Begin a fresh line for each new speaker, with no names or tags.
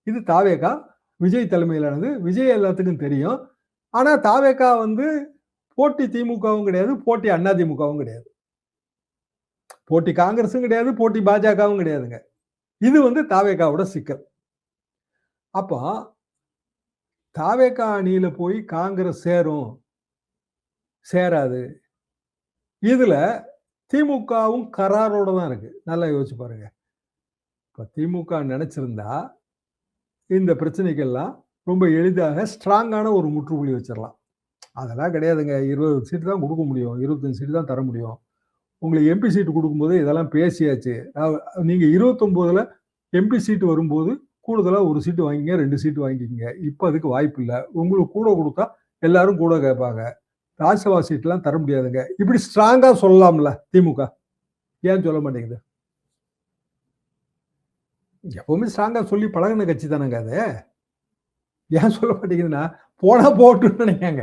இது தாவேகா விஜய் தலைமையிலானது. விஜய் எல்லாத்துக்கும் தெரியும். ஆனா தாவேகா வந்து போட்டி திமுகவும் கிடையாது, போட்டி அதிமுகவும் கிடையாது. போட்டி காங்கிரஸும் கிடையாது, போட்டி பாஜகவும் கிடையாதுங்க. இது வந்து தாவேகாவோட சிக்கல். அப்போ தாவேகா அணியில போய் காங்கிரஸ் சேரும், சேராது. இதுல திமுகவும் கராரோட தான் இருக்கு. நல்லா யோசிச்சு பாருங்க. இப்ப திமுக நினைச்சிருந்தா இந்த பிரச்சனைக்கெல்லாம் ரொம்ப எளிதாக ஸ்ட்ராங்கான ஒரு முற்றுப்புள்ளி வச்சிடலாம். அதெல்லாம் கிடையாதுங்க. 20 சீட்டு தான் கொடுக்க முடியும். 25 சீட்டு தான் தர முடியும். உங்களுக்கு எம்பி சீட்டு கொடுக்கும்போது இதெல்லாம் பேசியாச்சு. நீங்க 29ல எம்பி சீட்டு வரும்போது கூடுதலா 1 சீட்டு வாங்கிங்க, 2 சீட்டு வாங்கிக்கங்க. இப்ப அதுக்கு வாய்ப்பு இல்ல. உங்களுக்கு கூட கொடுத்தா எல்லாரும் கூட கேட்பாங்க. ராஜ்யசபா சீட்லாம் தர முடியாதுங்க. இப்படி ஸ்ட்ராங்கா சொல்லலாம்ல திமுக. ஏன் சொல்ல மாட்டேங்குது? எப்பவுமே ஸ்ட்ராங்கா சொல்லி பழகின கட்சி தானங்க அது. ஏன் சொல்ல மாட்டேங்குதுன்னா, போனா போட்டுன்னு நினைக்காங்க.